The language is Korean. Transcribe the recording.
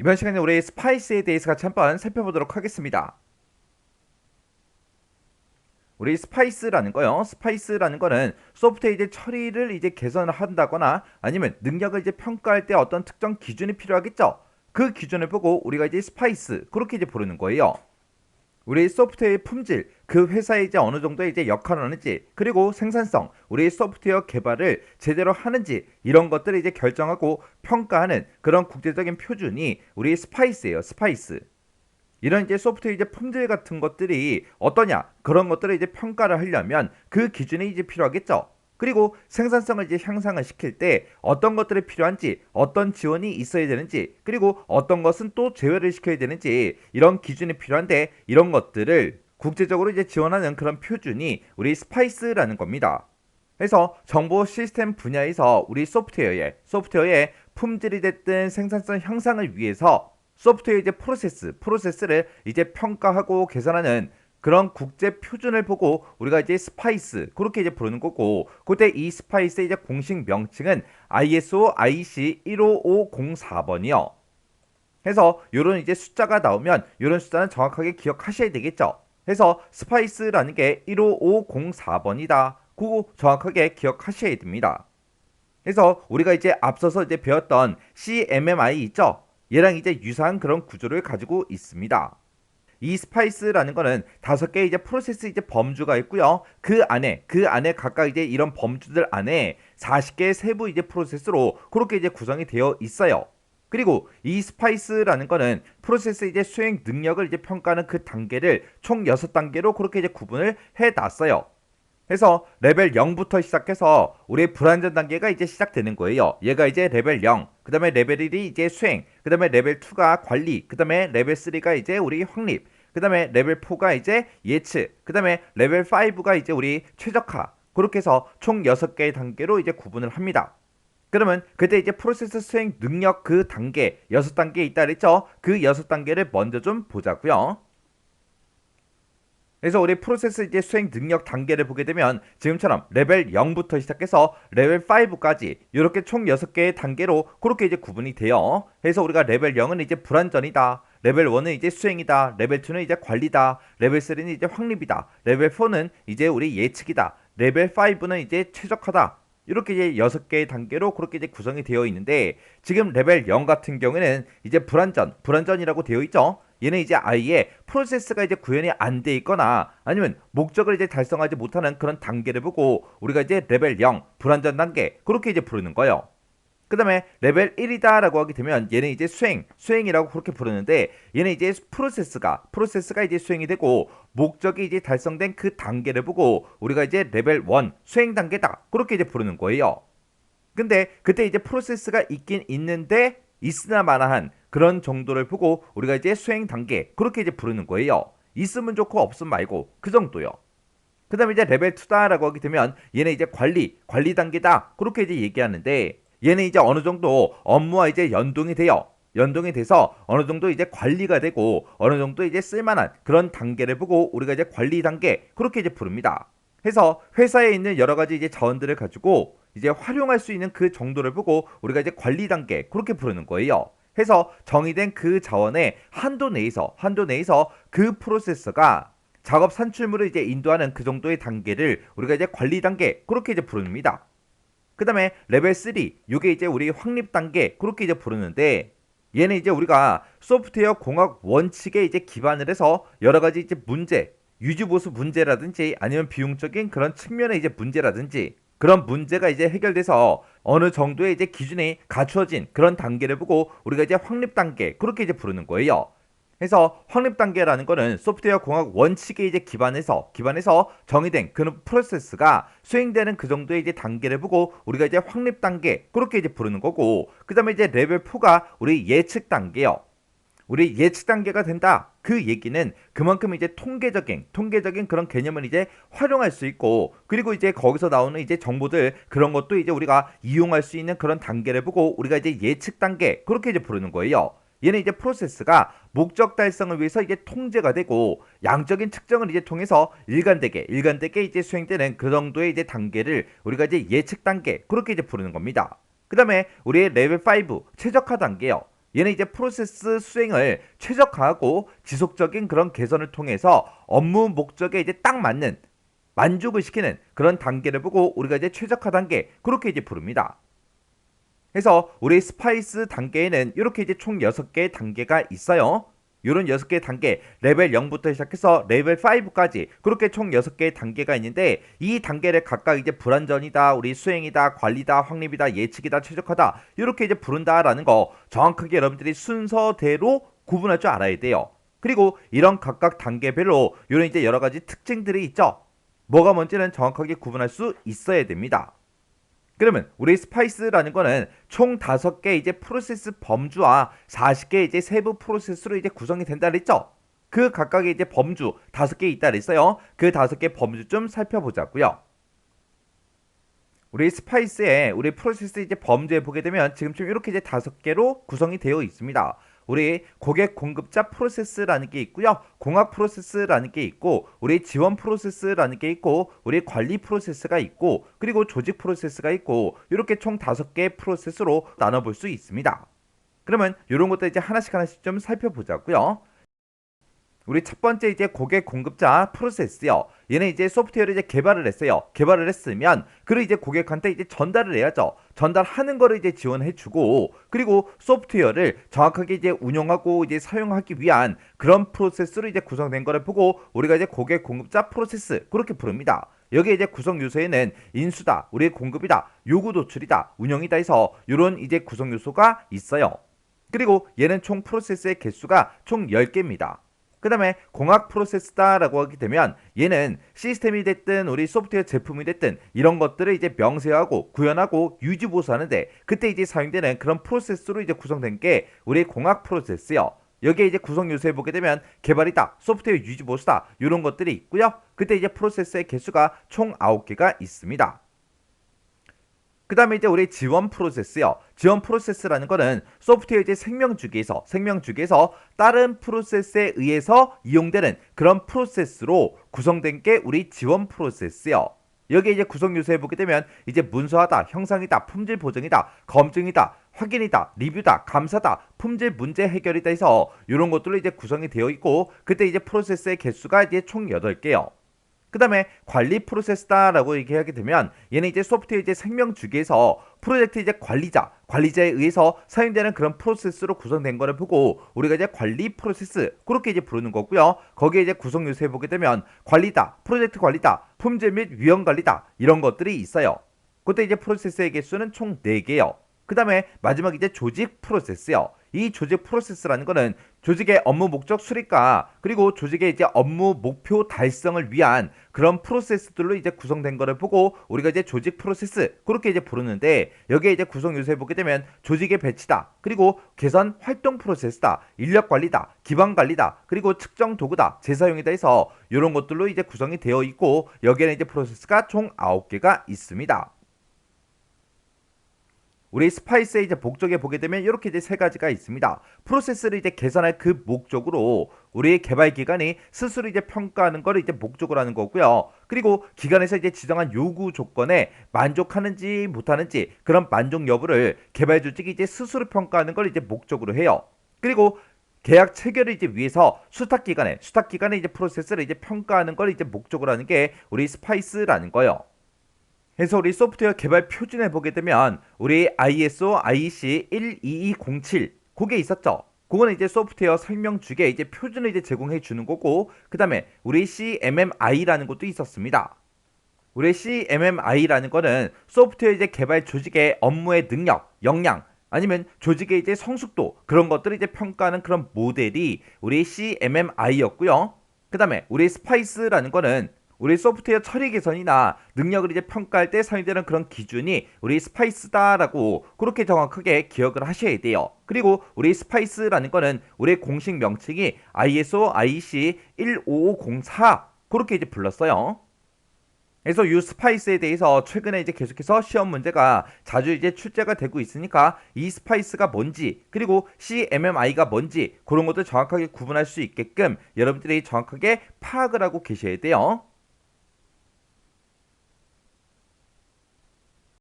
이번 시간에 우리 스파이스에 대해서 같이 한번 살펴보도록 하겠습니다. 우리 스파이스라는 거요. 스파이스라는 거는 소프트웨어 이제 처리를 이제 개선을 한다거나 아니면 능력을 이제 평가할 때 어떤 특정 기준이 필요하겠죠. 그 기준을 보고 우리가 이제 스파이스 그렇게 이제 부르는 거예요. 우리 소프트웨어의 품질, 그 회사에 이제 어느 정도의 이제 역할을 하는지, 그리고 생산성, 우리 소프트웨어 개발을 제대로 하는지 이런 것들을 이제 결정하고 평가하는 그런 국제적인 표준이 우리 스파이스예요. 스파이스. 이런 이제 소프트웨어 이제 품질 같은 것들이 어떠냐 그런 것들을 이제 평가를 하려면 그 기준이 이제 필요하겠죠. 그리고 생산성을 이제 향상을 시킬 때 어떤 것들이 필요한지, 어떤 지원이 있어야 되는지, 그리고 어떤 것은 또 제외를 시켜야 되는지 이런 기준이 필요한데 이런 것들을 국제적으로 이제 지원하는 그런 표준이 우리 스파이스라는 겁니다. 그래서 정보 시스템 분야에서 우리 소프트웨어의 품질이 됐든 생산성 향상을 위해서 소프트웨어 이제 프로세스를 이제 평가하고 개선하는 그런 국제 표준을 보고 우리가 이제 스파이스 그렇게 이제 부르는 거고, 그때 이 스파이스의 이제 공식 명칭은 ISO IC 15504번이요. 해서 요런 이제 숫자가 나오면 요런 숫자는 정확하게 기억하셔야 되겠죠. 해서 스파이스라는 게 15504번이다. 그거 정확하게 기억하셔야 됩니다. 그래서 우리가 이제 앞서서 이제 배웠던 CMMI 있죠? 얘랑 이제 유사한 그런 구조를 가지고 있습니다. 이 스파이스라는 거는 5개의 이제 프로세스 이제 범주가 있고요. 그 안에 각각 이제 이런 범주들 안에 40개의 세부 이제 프로세스로 그렇게 이제 구성이 되어 있어요. 그리고 이 스파이스라는 거는 프로세스 이제 수행 능력을 이제 평가하는 그 단계를 총 6단계로 그렇게 이제 구분을 해 놨어요. 그래서 레벨 0부터 시작해서 우리 불안전 단계가 이제 시작되는 거예요. 얘가 이제 레벨 0, 그 다음에 레벨 1이 이제 수행, 그 다음에 레벨 2가 관리, 그 다음에 레벨 3가 이제 우리 확립, 그 다음에 레벨 4가 이제 예측, 그 다음에 레벨 5가 이제 우리 최적화. 그렇게 해서 총 6개의 단계로 이제 구분을 합니다. 그러면 그때 이제 프로세스 수행 능력 그 단계 6단계 있다 그랬죠? 그 6단계를 먼저 좀 보자고요. 그래서 우리 프로세스 이제 수행 능력 단계를 보게 되면 지금처럼 레벨 0부터 시작해서 레벨 5까지 이렇게 총 6개의 단계로 그렇게 이제 구분이 돼요. 그래서 우리가 레벨 0은 이제 불안전이다. 레벨 1은 이제 수행이다. 레벨 2는 이제 관리다. 레벨 3는 이제 확립이다. 레벨 4는 이제 우리 예측이다. 레벨 5는 이제 최적화다. 이렇게 이제 6개의 단계로 그렇게 이제 구성이 되어 있는데, 지금 레벨 0 같은 경우에는 이제 불안전이라고 되어 있죠. 얘는 이제 아예 프로세스가 이제 구현이 안 돼 있거나 아니면 목적을 이제 달성하지 못하는 그런 단계를 보고 우리가 이제 레벨 0 불안전 단계 그렇게 이제 부르는 거예요. 그 다음에 레벨 1이다 라고 하게 되면 얘는 이제 수행이라고 그렇게 부르는데, 얘는 이제 프로세스가 이제 수행이 되고 목적이 이제 달성된 그 단계를 보고 우리가 이제 레벨 1 수행 단계다 그렇게 이제 부르는 거예요. 근데 그때 이제 프로세스가 있긴 있는데 있으나 마나한 그런 정도를 보고 우리가 이제 수행 단계 그렇게 이제 부르는 거예요. 있으면 좋고 없으면 말고 그 정도요. 그 다음에 이제 레벨 2다라고 하게 되면 얘는 이제 관리 단계다 그렇게 이제 얘기하는데, 얘는 이제 어느 정도 업무와 이제 연동이 돼서 어느 정도 이제 관리가 되고 어느 정도 이제 쓸만한 그런 단계를 보고 우리가 이제 관리 단계 그렇게 이제 부릅니다. 해서 회사에 있는 여러 가지 이제 자원들을 가지고 이제 활용할 수 있는 그 정도를 보고 우리가 이제 관리 단계 그렇게 부르는 거예요. 해서 정의된 그 자원의 한도 내에서 그 프로세서가 작업 산출물을 이제 인도하는 그 정도의 단계를 우리가 이제 관리 단계 그렇게 이제 부릅니다. 그 다음에 레벨 3, 이게 이제 우리 확립 단계 그렇게 이제 부르는데, 얘는 이제 우리가 소프트웨어 공학 원칙에 이제 기반을 해서 여러 가지 이제 문제, 유지보수 문제라든지 아니면 비용적인 그런 측면의 이제 문제라든지 그런 문제가 이제 해결돼서 어느 정도의 이제 기준이 갖추어진 그런 단계를 보고 우리가 이제 확립 단계 그렇게 이제 부르는 거예요. 그래서 확립 단계라는 거는 소프트웨어 공학 원칙에 이제 기반해서 정의된 그런 프로세스가 수행되는 그 정도의 이제 단계를 보고 우리가 이제 확립 단계 그렇게 이제 부르는 거고, 그다음에 이제 레벨 4가 우리 예측 단계요. 우리 예측 단계가 된다. 그 얘기는 그만큼 이제 통계적인 그런 개념을 이제 활용할 수 있고, 그리고 이제 거기서 나오는 이제 정보들 그런 것도 이제 우리가 이용할 수 있는 그런 단계를 보고 우리가 이제 예측 단계 그렇게 이제 부르는 거예요. 얘는 이제 프로세스가 목적 달성을 위해서 이제 통제가 되고 양적인 측정을 이제 통해서 일관되게 이제 수행되는 그 정도의 이제 단계를 우리가 이제 예측 단계 그렇게 이제 부르는 겁니다. 그 다음에 우리의 레벨 5 최적화 단계요. 얘는 이제 프로세스 수행을 최적화하고 지속적인 그런 개선을 통해서 업무 목적에 이제 딱 맞는 만족을 시키는 그런 단계를 보고 우리가 이제 최적화 단계 그렇게 이제 부릅니다. 그래서 우리 스파이스 단계에는 이렇게 이제 총 6개의 단계가 있어요. 이런 6개의 단계, 레벨 0부터 시작해서 레벨 5까지 그렇게 총 6개의 단계가 있는데 이 단계를 각각 이제 불완전이다, 우리 수행이다, 관리다, 확립이다, 예측이다, 최적화다 이렇게 이제 부른다라는 거 정확하게 여러분들이 순서대로 구분할 줄 알아야 돼요. 그리고 이런 각각 단계별로 이런 이제 여러 가지 특징들이 있죠. 뭐가 뭔지는 정확하게 구분할 수 있어야 됩니다. 그러면 우리 스파이스라는 거는 총 5개 이제 프로세스 범주와 40개 이제 세부 프로세스로 이제 구성이 된다 그랬죠? 그 각각의 이제 범주 5개 있다 그랬어요. 그 5개 범주 좀 살펴보자고요. 우리 스파이스의 우리 프로세스 이제 범주에 보게 되면 지금쯤 이렇게 이제 5개로 구성이 되어 있습니다. 우리 고객 공급자 프로세스라는 게 있고요. 공학 프로세스라는 게 있고, 우리 지원 프로세스라는 게 있고, 우리 관리 프로세스가 있고, 그리고 조직 프로세스가 있고, 이렇게 총 5개의 프로세스로 나눠볼 수 있습니다. 그러면 이런 것들 이제 하나씩 좀 살펴보자고요. 우리 첫 번째 이제 고객 공급자 프로세스요. 얘는 이제 소프트웨어를 이제 개발을 했어요. 개발을 했으면 그를 이제 고객한테 이제 전달을 해야죠. 전달하는 거를 이제 지원해주고 그리고 소프트웨어를 정확하게 이제 운영하고 이제 사용하기 위한 그런 프로세스로 이제 구성된 거를 보고 우리가 이제 고객 공급자 프로세스 그렇게 부릅니다. 여기에 이제 구성 요소에는 인수다, 우리의 공급이다, 요구 도출이다, 운영이다 해서 이런 이제 구성 요소가 있어요. 그리고 얘는 총 프로세스의 개수가 총 10개입니다. 그 다음에 공학 프로세스다라고 하게 되면 얘는 시스템이 됐든 우리 소프트웨어 제품이 됐든 이런 것들을 이제 명세하고 구현하고 유지 보수하는데 그때 이제 사용되는 그런 프로세스로 이제 구성된 게 우리 공학 프로세스요. 여기에 이제 구성 요소에 보게 되면 개발이다, 소프트웨어 유지 보수다 이런 것들이 있고요. 그때 이제 프로세스의 개수가 총 9개가 있습니다. 그 다음에 이제 우리 지원 프로세스요. 지원 프로세스라는 거는 소프트웨어 이제 생명주기에서 다른 프로세스에 의해서 이용되는 그런 프로세스로 구성된 게 우리 지원 프로세스요. 여기에 이제 구성 요소에 보게 되면 이제 문서화다, 형상이다, 품질 보정이다, 검증이다, 확인이다, 리뷰다, 감사다, 품질 문제 해결이다 해서 이런 것들로 이제 구성이 되어 있고 그때 이제 프로세스의 개수가 이제 총 8개요. 그 다음에 관리 프로세스다라고 얘기하게 되면 얘는 이제 소프트웨어 이제 생명 주기에서 프로젝트 이제 관리자에 의해서 사용되는 그런 프로세스로 구성된 거를 보고 우리가 이제 관리 프로세스 그렇게 이제 부르는 거고요. 거기에 이제 구성 요소에 보게 되면 관리다, 프로젝트 관리다, 품질 및 위험 관리다 이런 것들이 있어요. 그때 이제 프로세스의 개수는 총 4개요. 그 다음에 마지막 이제 조직 프로세스요. 이 조직 프로세스라는 거는 조직의 업무 목적 수립과 그리고 조직의 이제 업무 목표 달성을 위한 그런 프로세스들로 이제 구성된 거를 보고 우리가 이제 조직 프로세스 그렇게 이제 부르는데 여기에 이제 구성 요소에 보게 되면 조직의 배치다, 그리고 개선 활동 프로세스다, 인력 관리다, 기반 관리다, 그리고 측정 도구다, 재사용이다 해서 이런 것들로 이제 구성이 되어 있고 여기에는 이제 프로세스가 총 9개가 있습니다. 우리 스파이스의 이제 목적에 보게 되면 이렇게 이제 3가지가 있습니다. 프로세스를 이제 개선할 그 목적으로 우리의 개발 기관이 스스로 이제 평가하는 걸 이제 목적으로 하는 거고요. 그리고 기관에서 이제 지정한 요구 조건에 만족하는지 못하는지 그런 만족 여부를 개발 조직이 이제 스스로 평가하는 걸 이제 목적으로 해요. 그리고 계약 체결을 이제 위해서 수탁 기관의 이제 프로세스를 이제 평가하는 걸 이제 목적으로 하는 게 우리 스파이스라는 거예요. 그래서 우리 소프트웨어 개발 표준에 보게 되면 우리 ISO IEC 12207 그게 있었죠. 그거는 이제 소프트웨어 설명 주기에 이제 표준을 이제 제공해 주는 거고 그 다음에 우리 CMMI라는 것도 있었습니다. 우리 CMMI라는 거는 소프트웨어 이제 개발 조직의 업무의 능력, 역량 아니면 조직의 이제 성숙도 그런 것들을 이제 평가하는 그런 모델이 우리 CMMI였고요. 그 다음에 우리 스파이스라는 거는 우리 소프트웨어 처리 개선이나 능력을 이제 평가할 때 사용되는 그런 기준이 우리 스파이스다라고 그렇게 정확하게 기억을 하셔야 돼요. 그리고 우리 스파이스라는 거는 우리 공식 명칭이 ISO IEC 15504 그렇게 이제 불렀어요. 그래서 이 스파이스에 대해서 최근에 이제 계속해서 시험 문제가 자주 이제 출제가 되고 있으니까 이 스파이스가 뭔지 그리고 CMMI가 뭔지 그런 것들 정확하게 구분할 수 있게끔 여러분들이 정확하게 파악을 하고 계셔야 돼요.